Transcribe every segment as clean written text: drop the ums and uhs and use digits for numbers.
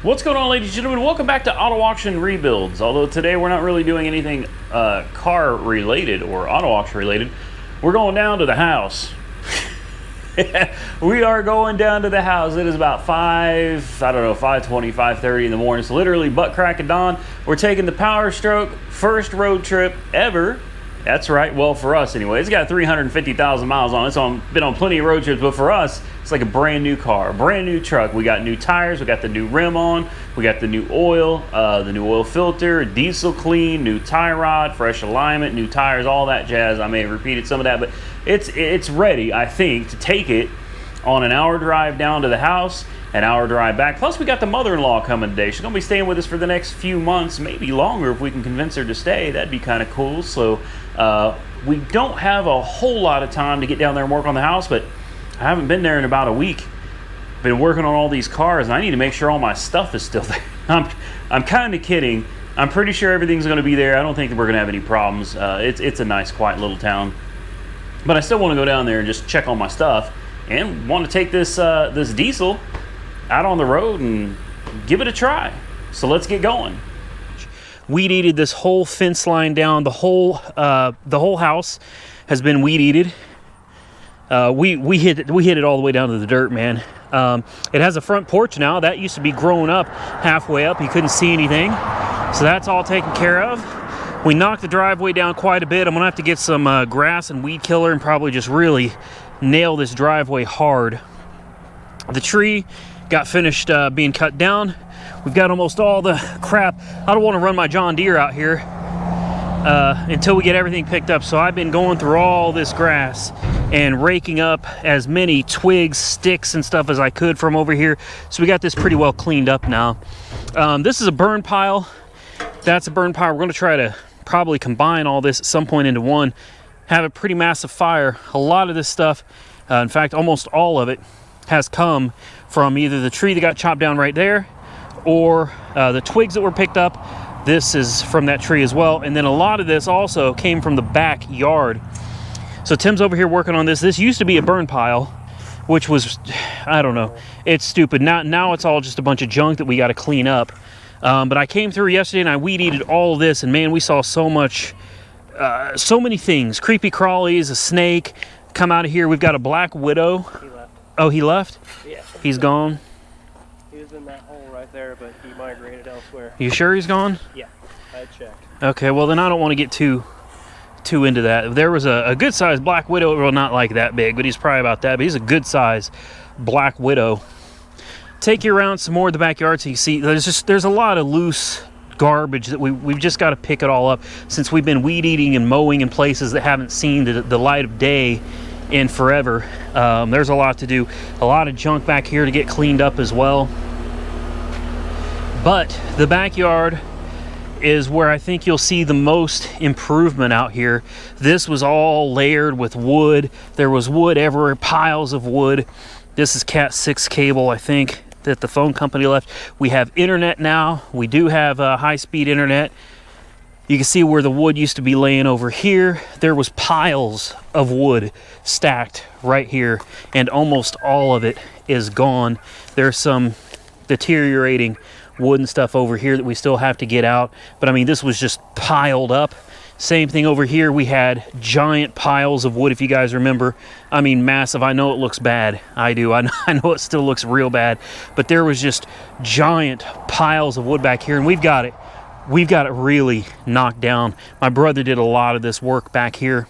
What's going on, ladies and gentlemen? Welcome back to Auto Auction Rebuilds. Although today we're not really doing anything car related or auto auction related, we're going down to the house. We are going down to the house. It is about 5:20, 5:30 in the morning. It's literally butt crack of dawn. We're taking the Powerstroke first road trip ever. That's right. Well, for us anyway. It's got 350,000 miles on it. It's been on plenty of road trips, but for us, it's like a brand new car, a brand new truck. We got new tires, we got the new rim on, we got the new oil filter, diesel clean, new tie rod, fresh alignment, new tires, all that jazz. I may have repeated some of that, but it's ready, I think, to take it on an hour drive down to the house, an hour drive back. Plus, we got the mother-in-law coming today. She's gonna be staying with us for the next few months, maybe longer if we can convince her to stay. That'd be kind of cool. So we don't have a whole lot of time to get down there and work on the house, but I haven't been there in about a week. Been working on all these cars, and I need to make sure all my stuff is still there. I'm kind of kidding. I'm pretty sure everything's going to be there. I don't think that we're going to have any problems. It's a nice, quiet little town, but I still want to go down there and just check on my stuff, and want to take this this diesel out on the road and give it a try. So let's get going. Weed-eated this whole fence line down. The whole house has been weed-eated. We hit it all the way down to the dirt, man. It has a front porch now. That used to be grown up halfway up. You couldn't see anything. So that's all taken care of. We knocked the driveway down quite a bit. I'm gonna have to get some grass and weed killer and probably just really nail this driveway hard. The tree got finished being cut down. We've got almost all the crap. I don't want to run my John Deere out here until we get everything picked up. So I've been going through all this grass and raking up as many twigs, sticks, and stuff as I could from over here. So we got this pretty well cleaned up now. This is a burn pile. That's a burn pile. We're going to try to probably combine all this at some point into one. Have a pretty massive fire. A lot of this stuff, in fact, almost all of it, has come from either the tree that got chopped down right there, or the twigs that were picked up. This is from that tree as well. And then a lot of this also came from the backyard. So Tim's over here working on this. This used to be a burn pile, which was, I don't know, it's stupid. Now it's all just a bunch of junk that we got to clean up. But I came through yesterday and I weed-eated all of this, and man, we saw so many things. Creepy crawlies, a snake come out of here. We've got a black widow. He left. Oh, he left? Yeah. He's gone? He was in that hole right there, but he migrated elsewhere. You sure he's gone? Yeah, I checked. Okay, well then I don't want to get too into that. There was a good sized black widow, well, not like that big, but he's probably about that, but he's a good size black widow. Take you around some more of the backyard so you see there's a lot of loose garbage that we've just got to pick it all up, since we've been weed eating and mowing in places that haven't seen the light of day in forever. There's a lot to do, a lot of junk back here to get cleaned up as well. But the backyard is where I think you'll see the most improvement out here. This was all layered with wood. There was wood everywhere, piles of wood. This is Cat 6 cable, I think, that the phone company left. We have internet now. We do have high-speed internet. You can see where the wood used to be laying over here. There was piles of wood stacked right here, and almost all of it is gone. There's some deteriorating wood and stuff over here that we still have to get out, but I mean, this was just piled up. Same thing over here. We had giant piles of wood, if you guys remember. I mean, massive. I know it looks bad. I do. I know it still looks real bad, but there was just giant piles of wood back here, and we've got it really knocked down. My brother did a lot of this work back here.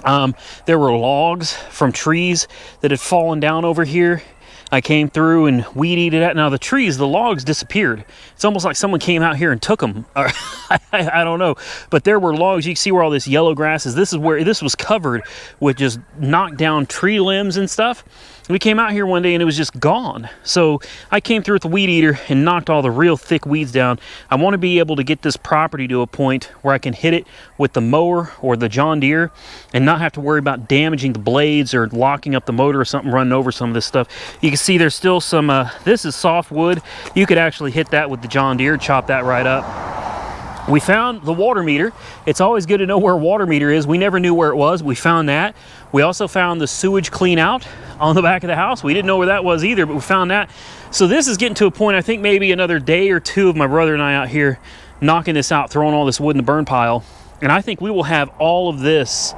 There were logs from trees that had fallen down over here. I came through and weed-eated it. Now the logs disappeared. It's almost like someone came out here and took them. I don't know. But there were logs. You can see where all this yellow grass is. This is where this was covered with just knocked down tree limbs and stuff. We came out here one day and it was just gone. So I came through with the weed eater and knocked all the real thick weeds down. I want to be able to get this property to a point where I can hit it with the mower or the John Deere and not have to worry about damaging the blades or locking up the motor or something, running over some of this stuff. You can see there's still some, this is soft wood. You could actually hit that with the John Deere, chop that right up. We found the water meter. It's always good to know where a water meter is. We never knew where it was. We found that. We also found the sewage clean out on the back of the house. We didn't know where that was either, but we found that. So this is getting to a point, I think maybe another day or two of my brother and I out here knocking this out, throwing all this wood in the burn pile. And I think we will have all of this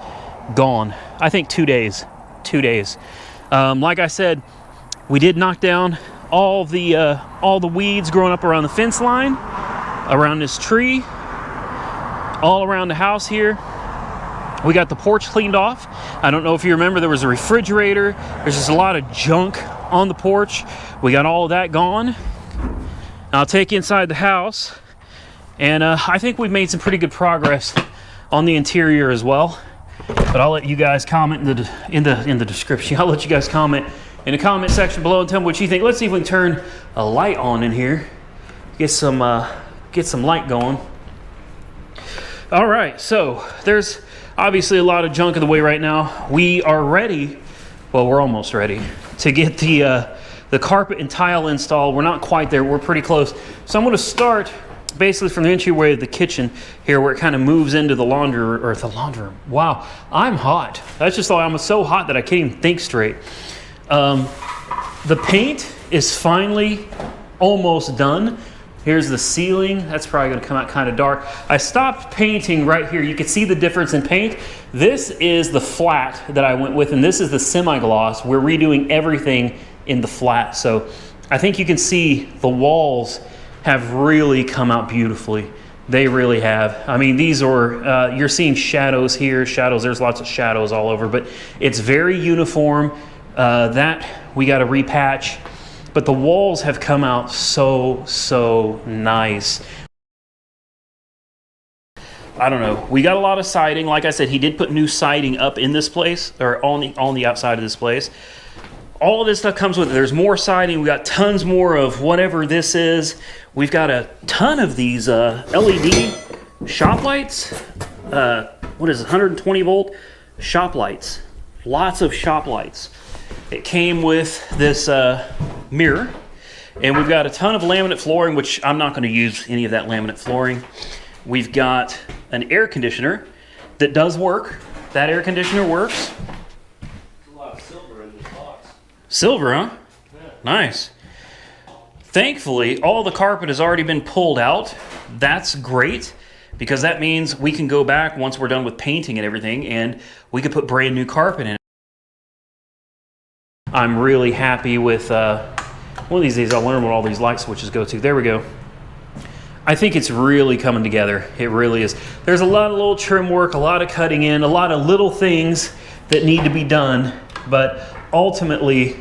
gone. I think 2 days. 2 days. Like I said, we did knock down all the weeds growing up around the fence line, around this tree, all around the house here. We got the porch cleaned off. I don't know if you remember, there was a refrigerator. There's just a lot of junk on the porch. We got all of that gone. I'll take you inside the house, and I think we've made some pretty good progress on the interior as well. But I'll let you guys comment in the description. I'll let you guys comment in the comment section below and tell me what you think. Let's see if we can turn a light on in here. Get some light going. All right, so there's obviously a lot of junk in the way right now. We are ready, well, we're almost ready to get the carpet and tile installed. We're not quite there, we're pretty close. So I'm gonna start basically from the entryway of the kitchen here, where it kind of moves into the laundry room. Wow, I'm hot. That's just all, I'm so hot that I can't even think straight. The paint is finally almost done. Here's the ceiling. That's probably going to come out kind of dark. I stopped painting right here. You can see the difference in paint. This is the flat that I went with, and this is the semi-gloss. We're redoing everything in the flat. So I think you can see the walls have really come out beautifully. They really have. I mean, these are, you're seeing shadows here, shadows. There's lots of shadows all over, but it's very uniform. That we got to repatch. But the walls have come out so nice. I don't know. We got a lot of siding. Like I said, he did put new siding up in this place, or on the outside of this place. All of this stuff comes with it. There's more siding. We got tons more of whatever this is. We've got a ton of these LED shop lights. What is it? 120 volt shop lights. Lots of shop lights. It came with this mirror, and we've got a ton of laminate flooring, which I'm not going to use any of that laminate flooring. We've got an air conditioner that does work. That air conditioner works. There's a lot of silver in this box. Silver, huh? Yeah. Nice. Thankfully, all the carpet has already been pulled out. That's great, because that means we can go back once we're done with painting and everything, and we could put brand new carpet in. I'm really happy with, one of these days I'll learn what all these light switches go to. There we go. I think it's really coming together. It really is. There's a lot of little trim work, a lot of cutting in, a lot of little things that need to be done, but ultimately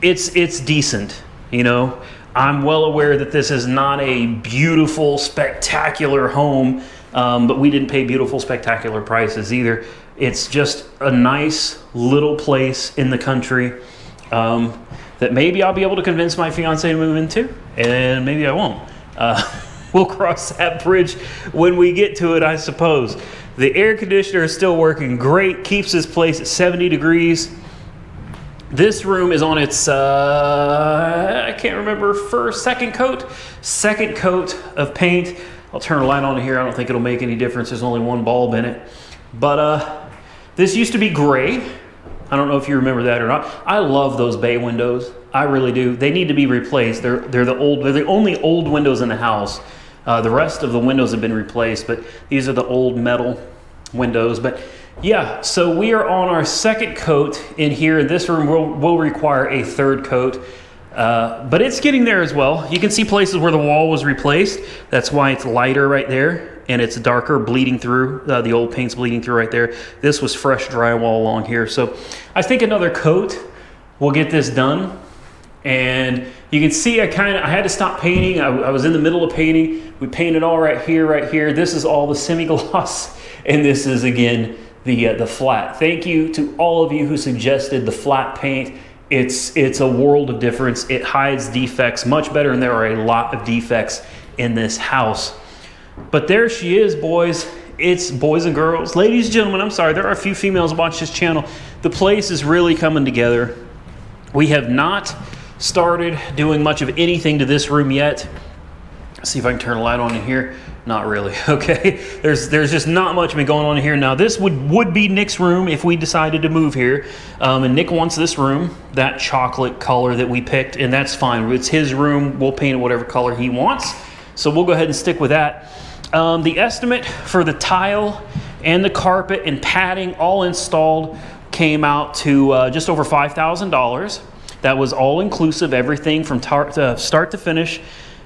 it's decent, you know. I'm well aware that this is not a beautiful, spectacular home, but we didn't pay beautiful, spectacular prices either. It's just a nice little place in the country that maybe I'll be able to convince my fiance to move into, and maybe I won't. We'll cross that bridge when we get to it, I suppose. The air conditioner is still working great, keeps this place at 70 degrees. This room is on its, I can't remember, second coat of paint. I'll turn a light on here. I don't think it'll make any difference. There's only one bulb in it. But this used to be gray. I don't know if you remember that or not. I love those bay windows. I really do. They need to be replaced. They're the only old windows in the house. The rest of the windows have been replaced, but these are the old metal windows. But yeah, so we are on our second coat in here. This room will require a third coat. But it's getting there as well. You can see places where the wall was replaced. That's why it's lighter right there, and it's darker, bleeding through. The old paint's bleeding through right there. This was fresh drywall along here. So I think another coat will get this done. And you can see I had to stop painting. I was in the middle of painting. We painted all right here. This is all the semi-gloss, and this is again the flat. Thank you to all of you who suggested the flat paint. It's a world of difference. It hides defects much better, and there are a lot of defects in this house. But there she is, boys. It's boys and girls, ladies and gentlemen. I'm sorry, there are a few females watch this channel. The place is really coming together. We have not started doing much of anything to this room yet. See if I can turn a light on in here. Not really. Okay, there's just not much been going on in here. Now this would be Nick's room if we decided to move here, and Nick wants this room, that chocolate color that we picked, and that's fine. It's his room. We'll paint it whatever color he wants, so we'll go ahead and stick with that. The estimate for the tile and the carpet and padding all installed came out to just over $5,000. That was all inclusive, everything from start to finish,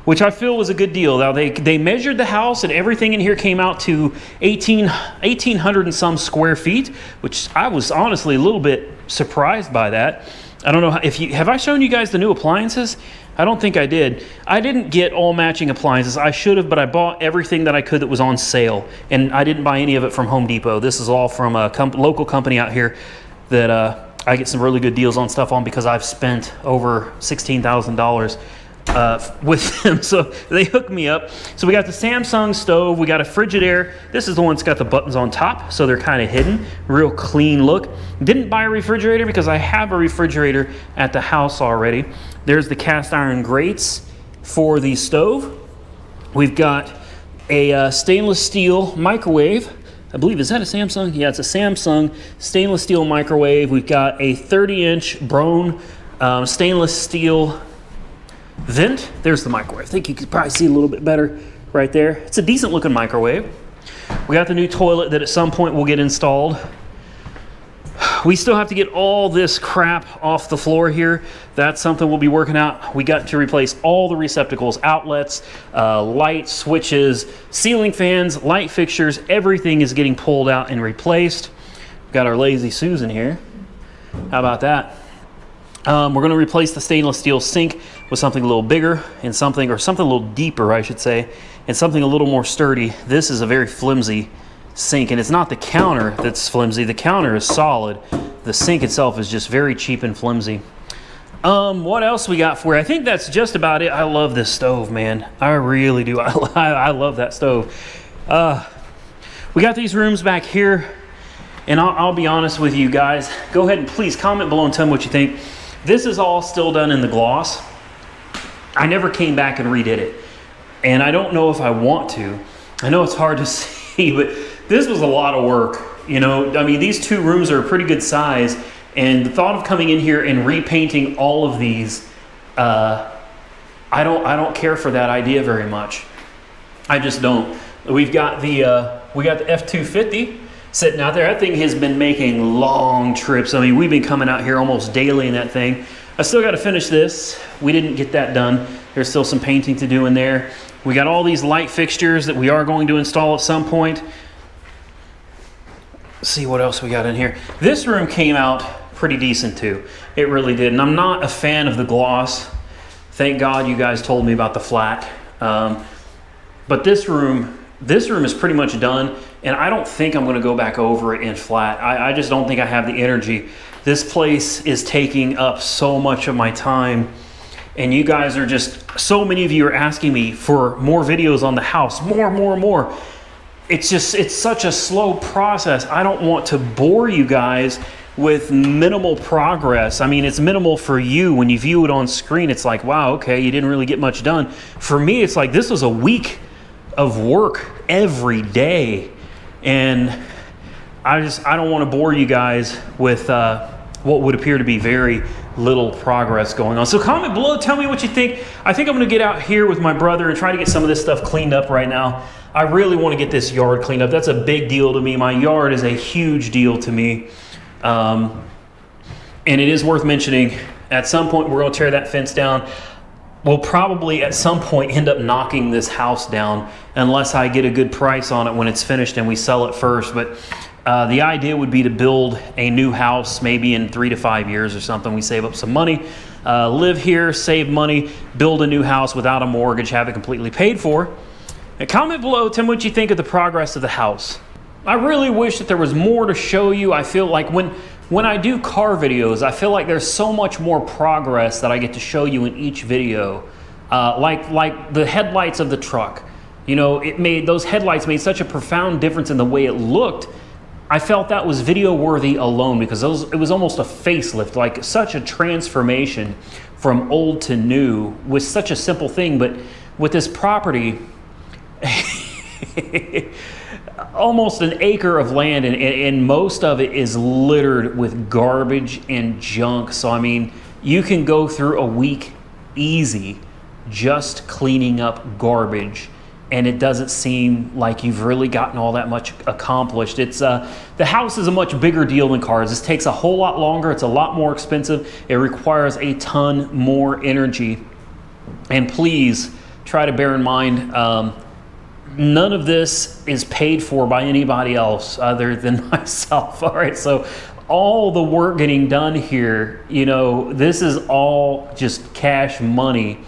which I feel was a good deal. Now they measured the house and everything in here came out to 1,800 and some square feet, which I was honestly a little bit surprised by that. I don't know have I shown you guys the new appliances? I don't think I did. I didn't get all matching appliances. I should have, but I bought everything that I could that was on sale, and I didn't buy any of it from Home Depot. This is all from a local company out here that I get some really good deals on stuff on because I've spent over $16,000 with them, so they hooked me up. So we got the Samsung stove, we got a Frigidaire. This is the one that's got the buttons on top, so they're kind of hidden. Real clean look. Didn't buy a refrigerator because I have a refrigerator at the house already. There's the cast iron grates for the stove. We've got a stainless steel microwave. I believe, is that a Samsung? Yeah, it's a Samsung stainless steel microwave. We've got a 30-inch Braun stainless steel vent. There's the microwave. I think you could probably see a little bit better right there. It's a decent looking microwave. We got the new toilet that at some point will get installed. We still have to get all this crap off the floor here. That's something we'll be working out. We got to replace all the receptacles, outlets, light switches, ceiling fans, light fixtures. Everything is getting pulled out and replaced. We've got our Lazy Susan here. How about that? We're going to replace the stainless steel sink with something a little bigger and something a little deeper, I should say, and something a little more sturdy. This is a very flimsy sink, and it's not the counter that's flimsy. The counter is solid. The sink itself is just very cheap and flimsy. What else we got for you? I think that's just about it. I love this stove, man. I really do. I love that stove. We got these rooms back here, and I'll be honest with you guys. Go ahead and please comment below and tell me what you think. This is all still done in the gloss. I never came back and redid it, and I don't know if I want to. I know it's hard to see, but this was a lot of work. You know, I mean, these two rooms are a pretty good size, and the thought of coming in here and repainting all of these, I don't care for that idea very much. I just don't. We got the F-250 sitting out there. That thing has been making long trips. I mean, we've been coming out here almost daily in that thing. I still got to finish this. We didn't get that done. There's still some painting to do in there. We got all these light fixtures that we are going to install at some point. Let's see what else we got in here. This room came out pretty decent too. It really did. And I'm not a fan of the gloss. Thank God you guys told me about the flat. But this room is pretty much done, and I don't think I'm going to go back over it in flat. I just don't think I have the energy. This place is taking up so much of my time, and you guys are just, so many of you are asking me for more videos on the house, more. It's such a slow process. I don't want to bore you guys with minimal progress. I mean, it's minimal for you. When you view it on screen, it's like, wow, okay, you didn't really get much done. For me, it's like, this was a week of work every day, and I don't want to bore you guys with what would appear to be very little progress going on. So comment below, tell me what you think. I think I'm going to get out here with my brother and try to get some of this stuff cleaned up right now. I really want to get this yard cleaned up. That's a big deal to me. My yard is a huge deal to me, and it is worth mentioning. At some point, we're going to tear that fence down. We'll probably at some point end up knocking this house down unless I get a good price on it when it's finished and we sell it first. But the idea would be to build a new house maybe in 3 to 5 years or something. We save up some money, live here, save money, build a new house without a mortgage, have it completely paid for. And comment below, tell me what you think of the progress of the house. I really wish that there was more to show you. I feel like when I do car videos, I feel like there's so much more progress that I get to show you in each video. Like the headlights of the truck. You know, those headlights made such a profound difference in the way it looked. I felt that was video worthy alone because it was almost a facelift, like such a transformation from old to new with such a simple thing. But with this property, almost an acre of land, and most of it is littered with garbage and junk. So, I mean, you can go through a week easy just cleaning up garbage, and it doesn't seem like you've really gotten all that much accomplished. It's the house is a much bigger deal than cars. This takes a whole lot longer. It's a lot more expensive. It requires a ton more energy. And please try to bear in mind, none of this is paid for by anybody else other than myself. All right, so all the work getting done here, you know, this is all just cash money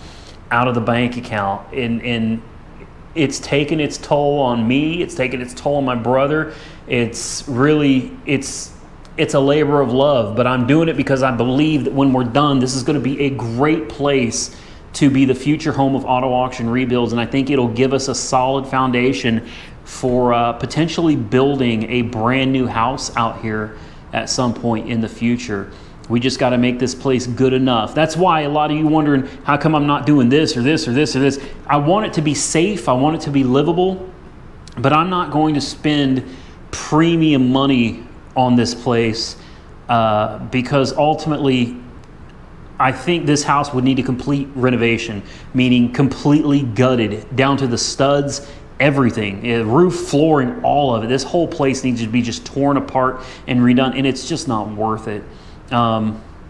out of the bank account, and it's taken its toll on me. It's taken its toll on my brother. It's really, it's a labor of love, but I'm doing it because I believe that when we're done, this is going to be a great place to be the future home of auto auction rebuilds. And I think it'll give us a solid foundation for potentially building a brand new house out here at some point in the future. We just got to make this place good enough. That's why a lot of you wondering, how come I'm not doing this or this or this or this? I want it to be safe. I want it to be livable, but I'm not going to spend premium money on this place because ultimately I think this house would need a complete renovation, meaning completely gutted down to the studs, everything, roof, flooring, all of it. This whole place needs to be just torn apart and redone, and it's just not worth it.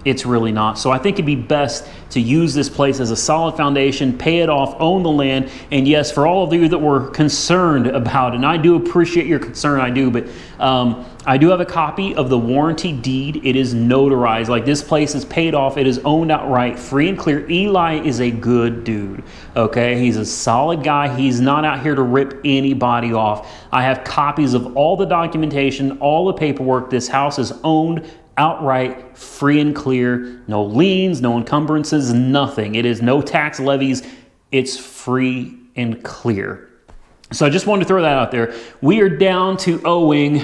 It's really not. So I think it'd be best to use this place as a solid foundation, pay it off, own the land. And yes, for all of you that were concerned about it, and I do appreciate your concern, I do, but I do have a copy of the warranty deed. It is notarized. Like, this place is paid off. It is owned outright, free and clear. Eli is a good dude, okay? He's a solid guy. He's not out here to rip anybody off. I have copies of all the documentation, all the paperwork. This house is owned outright, free and clear, no liens, no encumbrances, nothing. It is no tax levies. It's free and clear. So I just wanted to throw that out there. We are down to owing,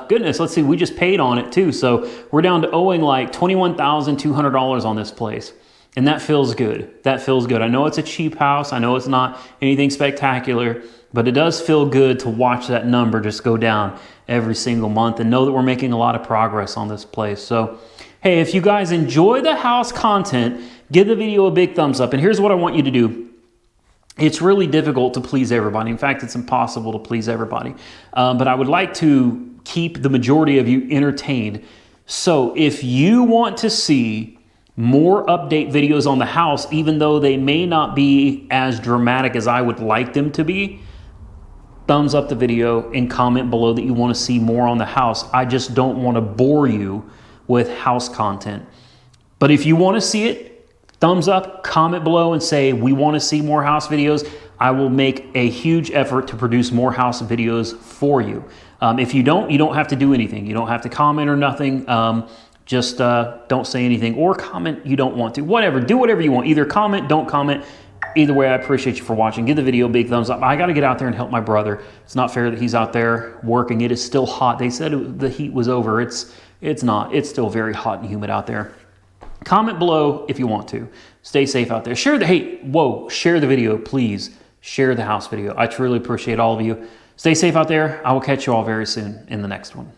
goodness, let's see, we just paid on it too. So we're down to owing like $21,200 on this place. And that feels good. That feels good. I know it's a cheap house. I know it's not anything spectacular, but it does feel good to watch that number just go down every single month and know that we're making a lot of progress on this place. So, hey, if you guys enjoy the house content, give the video a big thumbs up. And here's what I want you to do. It's really difficult to please everybody. In fact, it's impossible to please everybody. But I would like to keep the majority of you entertained. So if you want to see more update videos on the house, even though they may not be as dramatic as I would like them to be, thumbs up the video and comment below that you want to see more on the house. I just don't want to bore you with house content. But if you want to see it, thumbs up, comment below and say, we want to see more house videos. I will make a huge effort to produce more house videos for you. If you don't have to do anything. You don't have to comment or nothing. Just don't say anything, or comment you don't want to. Whatever, do whatever you want. Either comment, don't comment. Either way, I appreciate you for watching. Give the video a big thumbs up. I got to get out there and help my brother. It's not fair that he's out there working. It is still hot. They said the heat was over. It's not. It's still very hot and humid out there. Comment below if you want to. Stay safe out there. Share the video, please. Share the house video. I truly appreciate all of you. Stay safe out there. I will catch you all very soon in the next one.